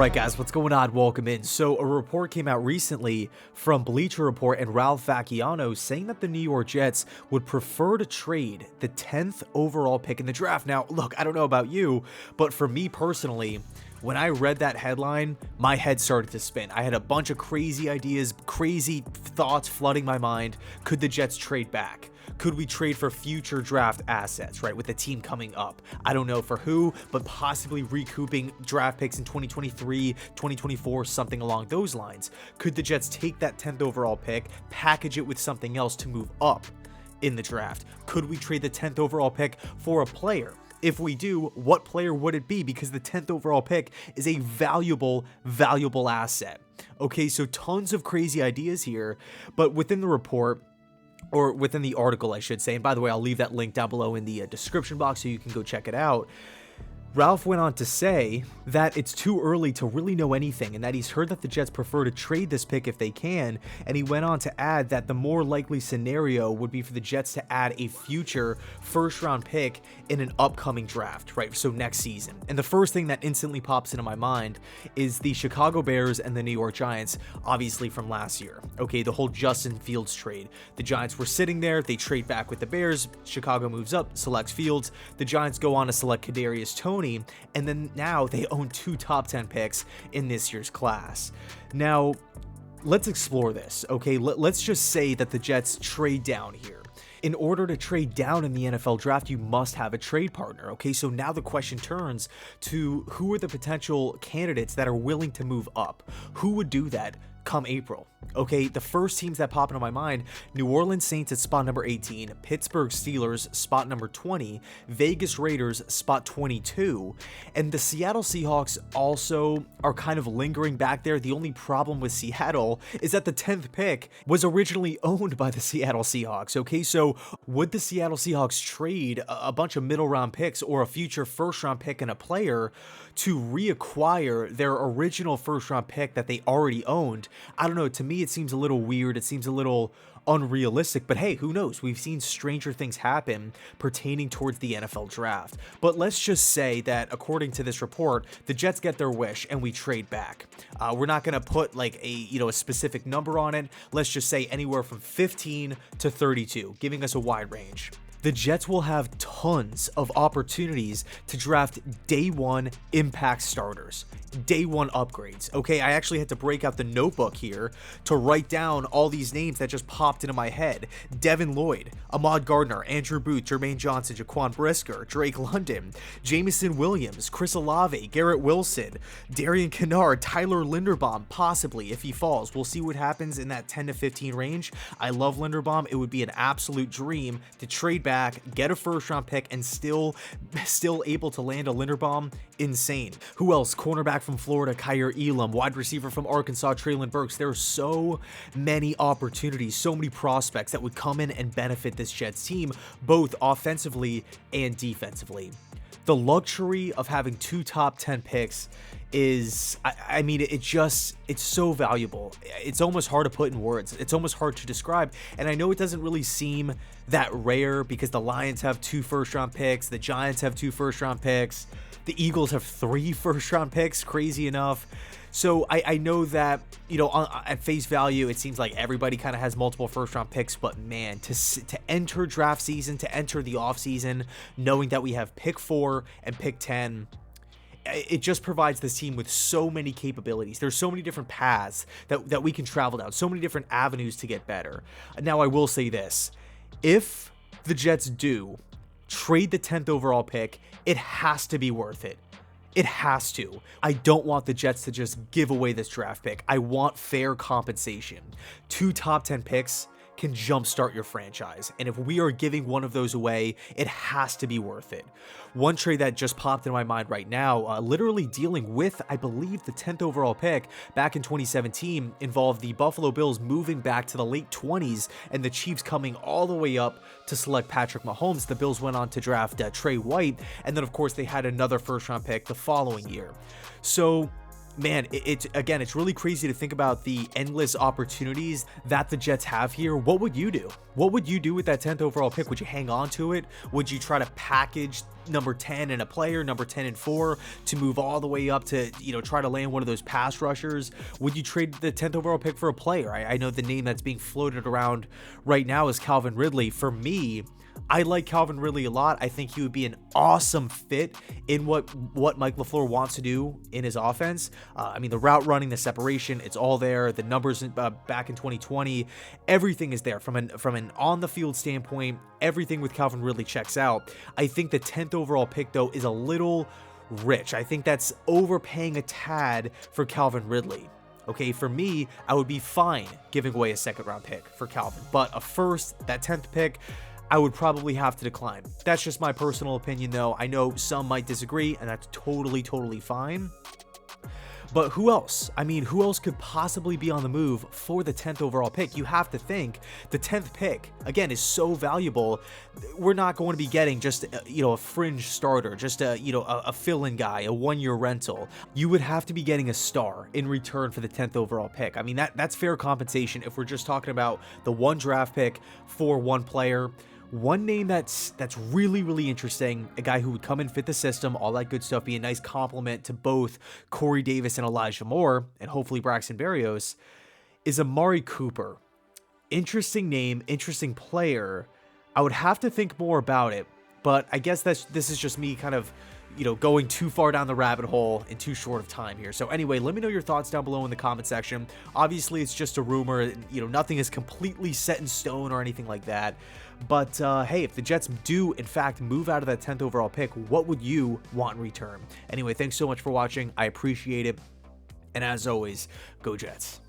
Alright guys, what's going on? Welcome in. So a report came out recently from Bleacher Report and Ralph Vacchiano saying that the New York Jets would prefer to trade the 10th overall pick in the draft. Now, look, I don't know about you, but for me personally, when I read that headline, my head started to spin. I had a bunch of crazy ideas, crazy thoughts flooding my mind. Could the Jets trade back? Could we trade for future draft assets, right, with the team coming up? I don't know for who, but possibly recouping draft picks in 2023, 2024, something along those lines. Could the Jets take that 10th overall pick, package it with something else to move up in the draft? Could we trade the 10th overall pick for a player? If we do, what player would it be? Because the 10th overall pick is a valuable asset. Okay, so tons of crazy ideas here, but within the report, or within the article, I should say, and by the way, I'll leave that link down below in the description box so you can go check it out. Ralph went on to say that it's too early to really know anything and that he's heard that the Jets prefer to trade this pick if they can, and he went on to add that the more likely scenario would be for the Jets to add a future first-round pick in an upcoming draft, right, so next season. And the first thing that instantly pops into my mind is the Chicago Bears and the New York Giants, obviously from last year. Okay, the whole Justin Fields trade. The Giants were sitting there, they trade back with the Bears, Chicago moves up, selects Fields, the Giants go on to select Kadarius Toney, and then now they own 2 top 10 picks in this year's class. Now, let's explore this, okay? Let's just say that the Jets trade down here. In order to trade down in the NFL draft, you must have a trade partner, okay? So now the question turns to who are the potential candidates that are willing to move up? Who would do that come April? Okay, the first teams that pop into my mind: New Orleans Saints at spot number 18, Pittsburgh Steelers spot number 20, Vegas Raiders spot 22, and the Seattle Seahawks also are kind of lingering back there. The only problem with Seattle is that the 10th pick was originally owned by the Seattle Seahawks. Okay, so would the Seattle Seahawks trade a bunch of middle round picks or a future first round pick and a player to reacquire their original first round pick that they already owned? I don't know, to me it seems a little weird, it seems a little unrealistic, but hey, who knows? We've seen stranger things happen pertaining towards the NFL draft. But let's just say that according to this report, the Jets get their wish and we trade back. We're not going to put like a specific number on it. Let's just say anywhere from 15 to 32, giving us a wide range. The Jets will have tons of opportunities to draft day one impact starters, day one upgrades. Okay, I actually had to break out the notebook here to write down all these names that just popped into my head. Devin Lloyd, Ahmad Gardner, Andrew Booth, Jermaine Johnson, Jaquan Brisker, Drake London, Jamison Williams, Chris Olave, Garrett Wilson, Darian Kennard, Tyler Linderbaum, possibly if he falls. We'll see what happens in that 10 to 15 range. I love Linderbaum. It would be an absolute dream to trade back, get a first round pick, and still able to land a Linderbaum. Insane. Who else? Cornerback from Florida, Kyer Elam, wide receiver from Arkansas, Treylon Burks. There are so many opportunities, so many prospects that would come in and benefit this Jets team, both offensively and defensively. The luxury of having 2 top 10 picks is, I mean, it's so valuable. It's almost hard to put in words. It's almost hard to describe. And I know it doesn't really seem that rare because the Lions have 2 first-round picks, the Giants have 2 first-round picks, the Eagles have 3 first-round picks, crazy enough. So I know that, at face value, it seems like everybody kind of has multiple first-round picks, but man, to enter draft season, to enter the offseason, knowing that we have pick 4 and pick 10, it just provides this team with so many capabilities. There's so many different paths that we can travel down, so many different avenues to get better. Now, I will say this. If the Jets do trade the 10th overall pick, it has to be worth it. It has to. I don't want the Jets to just give away this draft pick. I want fair compensation. 2 top 10 picks can jumpstart your franchise, and if we are giving one of those away, it has to be worth it. One trade that just popped in my mind right now, literally dealing with, I believe, the 10th overall pick back in 2017, involved the Buffalo Bills moving back to the late 20s and the Chiefs coming all the way up to select Patrick Mahomes. The Bills went on to draft Trey White, and then of course they had another first round pick the following year. So man, it's really crazy to think about the endless opportunities that the Jets have here. What would you do? What would you do with that 10th overall pick? Would you hang on to it? Would you try to package number 10 and a player, number 10 and 4, to move all the way up to, try to land one of those pass rushers? Would you trade the 10th overall pick for a player? I know the name that's being floated around right now is Calvin Ridley. For me, I like Calvin Ridley a lot. I think he would be an awesome fit in what Mike LaFleur wants to do in his offense. The route running, the separation, it's all there. The numbers back in 2020, everything is there from an on the field standpoint. Everything with Calvin Ridley checks out. I think the 10th overall pick, though, is a little rich. I think that's overpaying a tad for Calvin Ridley. Okay, for me, I would be fine giving away a second round pick for Calvin, but a first, that 10th pick, I would probably have to decline. That's just my personal opinion, though. I know some might disagree, and that's totally fine. But who else? Who else could possibly be on the move for the 10th overall pick? You have to think the 10th pick, again, is so valuable. We're not going to be getting just, a fringe starter, just a fill-in guy, a one-year rental. You would have to be getting a star in return for the 10th overall pick. That's fair compensation if we're just talking about the one draft pick for one player. One name that's really interesting, a guy who would come and fit the system, all that good stuff, be a nice compliment to both Corey Davis and Elijah Moore, and hopefully Braxton Berrios, is Amari Cooper. Interesting name, interesting player. I would have to think more about it, but I guess this is just me kind of, going too far down the rabbit hole in too short of time here. So anyway, let me know your thoughts down below in the comment section. Obviously, it's just a rumor. Nothing is completely set in stone or anything like that. But hey, if the Jets do, in fact, move out of that 10th overall pick, what would you want in return? Anyway, thanks so much for watching. I appreciate it. And as always, go Jets.